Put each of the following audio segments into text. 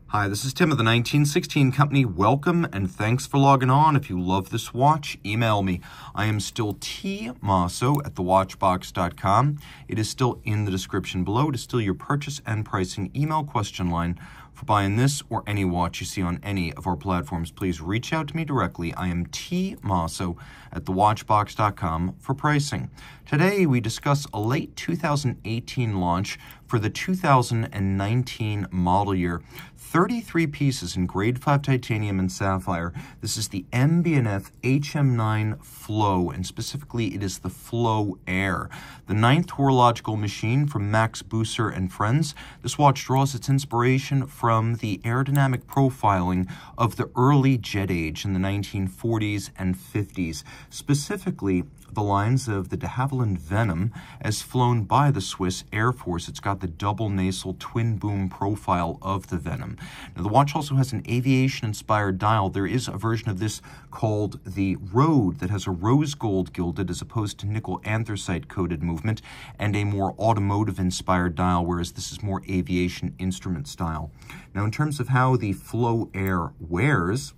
Hi, this is Tim of the 1916 Company. Welcome and thanks for logging on. If you love this watch, email me. I am still Team Mosso at thewatchbox.com. It is still in the description below. It is still your purchase and pricing email question line for buying this or any watch you see on any of our platforms. Please reach out to me directly. I am Team Mosso at thewatchbox.com for pricing. Today we discuss a late 2018 launch for the 2019 model year. 33 pieces in grade 5 titanium and sapphire. This is the MB&F HM9 Flow, and specifically it is the Flow Air, the 9th horological machine from Max Buser and Friends. This watch draws its inspiration from the aerodynamic profiling of the early jet age in the 1940s and 50s, specifically the lines of the de Havilland Venom as flown by the Swiss Air Force. It's got the double nasal twin boom profile of the Venom. Now, the watch also has an aviation-inspired dial. There is a version of this called the Road that has a rose gold gilded as opposed to nickel anthracite coated movement and a more automotive-inspired dial, whereas this is more aviation instrument style. Now, in terms of how the Flow Air wears,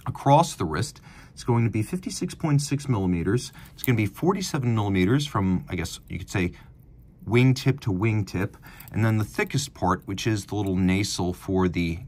across the wrist, it's going to be 56.6 millimeters. It's going to be 47 millimeters from, I guess you could say, wingtip to wingtip. And then the thickest part, which is the little nasal for the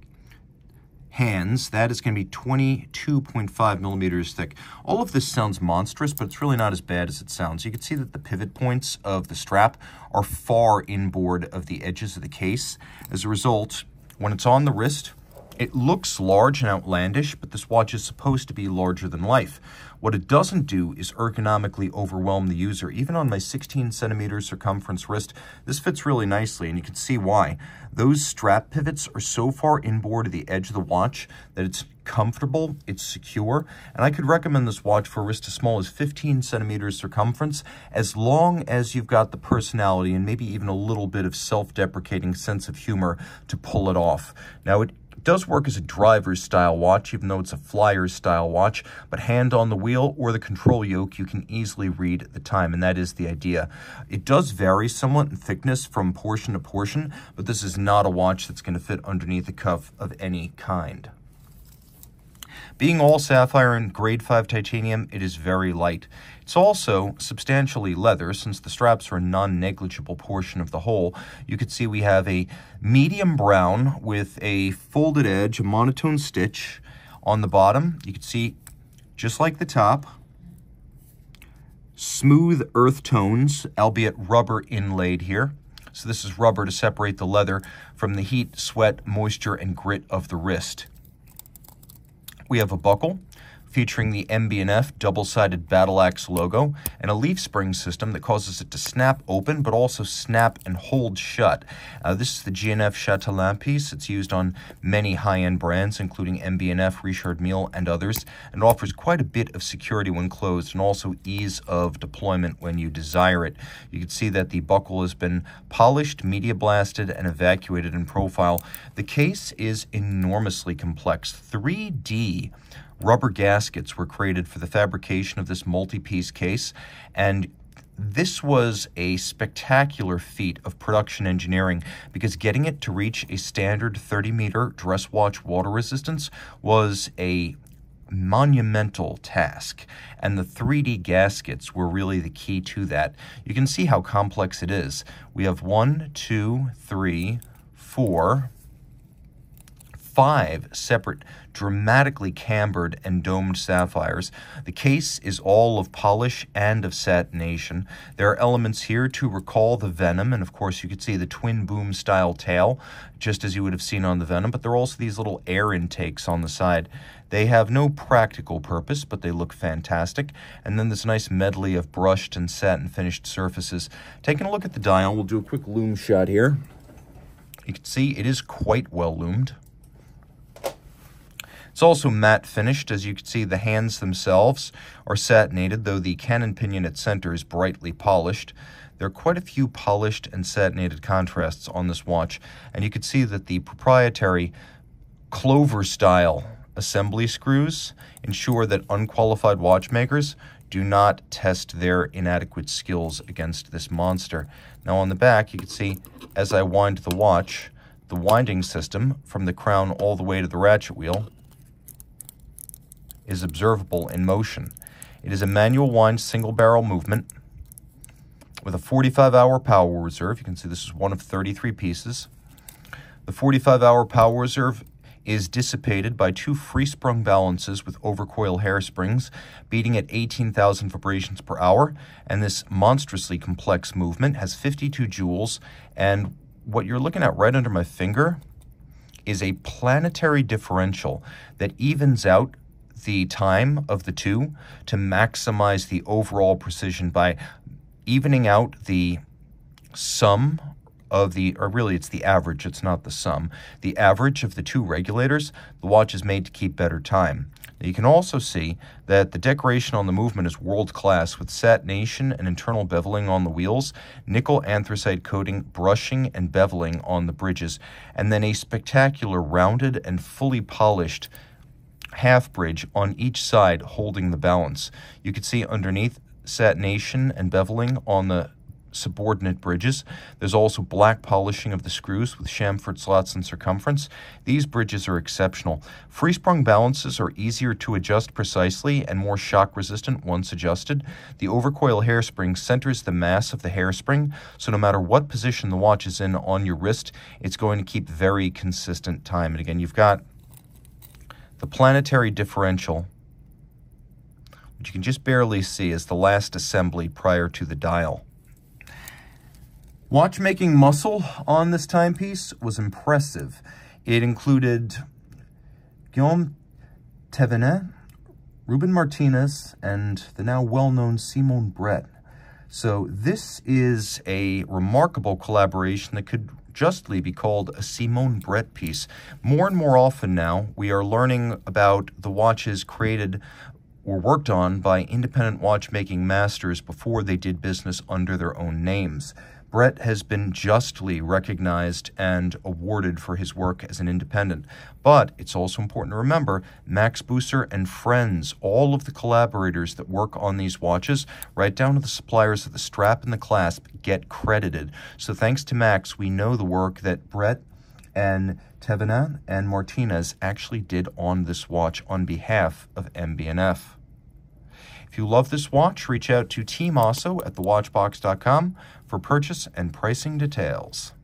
hands, that is going to be 22.5 millimeters thick. All of this sounds monstrous, but it's really not as bad as it sounds. You can see that the pivot points of the strap are far inboard of the edges of the case. As a result, when it's on the wrist, it looks large and outlandish, but this watch is supposed to be larger than life. What it doesn't do is ergonomically overwhelm the user. Even on my 16 centimeter circumference wrist, this fits really nicely, and you can see why. Those strap pivots are so far inboard of the edge of the watch that it's comfortable, it's secure, and I could recommend this watch for a wrist as small as 15 centimeters circumference, as long as you've got the personality and maybe even a little bit of self-deprecating sense of humor to pull it off. Now, it does work as a driver's style watch, even though it's a flyer's style watch, but hand on the wheel or the control yoke, you can easily read the time, and that is the idea. It does vary somewhat in thickness from portion to portion, but this is not a watch that's going to fit underneath a cuff of any kind. Being all sapphire and grade 5 titanium, it is very light. It's also substantially leather, since the straps are a non-negligible portion of the whole. You can see we have a medium brown with a folded edge, a monotone stitch on the bottom. You can see, just like the top, smooth earth tones, albeit rubber inlaid here. So this is rubber to separate the leather from the heat, sweat, moisture, and grit of the wrist. We have a buckle featuring the MB&F double-sided battle axe logo and a leaf spring system that causes it to snap open but also snap and hold shut. This is the G&F Chatelain piece. It's used on many high-end brands, including MB&F, Richard Mille, and others, and offers quite a bit of security when closed and also ease of deployment when you desire it. You can see that the buckle has been polished, media blasted, and evacuated in profile. The case is enormously complex. 3D rubber gaskets were created for the fabrication of this multi-piece case, and this was a spectacular feat of production engineering, because getting it to reach a standard 30-meter dress watch water resistance was a monumental task, and the 3D gaskets were really the key to that. You can see how complex it is. We have 1, 2, 3, 4, 5 separate dramatically cambered and domed sapphires. The case is all of polish and of satination. There are elements here to recall the Venom, and of course you could see the twin boom style tail, just as you would have seen on the Venom, but there are also these little air intakes on the side. They have no practical purpose, but they look fantastic. And then this nice medley of brushed and satin finished surfaces. Taking a look at the dial, we'll do a quick loom shot here. You can see it is quite well loomed. It's also matte finished. As you can see, the hands themselves are satinated, though the cannon pinion at center is brightly polished. There are quite a few polished and satinated contrasts on this watch, and you can see that the proprietary clover-style assembly screws ensure that unqualified watchmakers do not test their inadequate skills against this monster. Now on the back, you can see, as I wind the watch, The winding system from the crown all the way to the ratchet wheel is observable in motion. It is a manual wind single barrel movement with a 45-hour power reserve. You can see this is one of 33 pieces. The 45-hour power reserve is dissipated by 2 free-sprung balances with overcoil hairsprings beating at 18,000 vibrations per hour, and this monstrously complex movement has 52 joules, and what you're looking at right under my finger is a planetary differential that evens out the time of the two to maximize the overall precision by evening out the sum of the, or really it's the average, it's not the sum, the average of the 2 regulators. The watch is made to keep better time. Now you can also see that the decoration on the movement is world-class with satination and internal beveling on the wheels, nickel anthracite coating, brushing and beveling on the bridges, and then a spectacular rounded and fully polished half bridge on each side holding the balance. You can see underneath satination and beveling on the subordinate bridges. There's also black polishing of the screws with chamfered slots in circumference. These bridges are exceptional. Free-sprung balances are easier to adjust precisely and more shock-resistant once adjusted. The overcoil hairspring centers the mass of the hairspring, so no matter what position the watch is in on your wrist, it's going to keep very consistent time. And again, you've got the planetary differential, which you can just barely see as the last assembly prior to the dial. Watchmaking muscle on this timepiece was impressive. It included Guillaume Thévenet, Ruben Martinez, and the now well-known Simon Brett. So this is a remarkable collaboration that could justly be called a Simon Brett piece. More and more often now, we are learning about the watches created or worked on by independent watchmaking masters before they did business under their own names. Brett has been justly recognized and awarded for his work as an independent. But it's also important to remember, Max Buser and friends, all of the collaborators that work on these watches, right down to the suppliers of the strap and the clasp, get credited. So thanks to Max, we know the work that Brett and Thévenet and Martinez actually did on this watch on behalf of MB&F. If you love this watch, reach out to Team Mosso at thewatchbox.com for purchase and pricing details.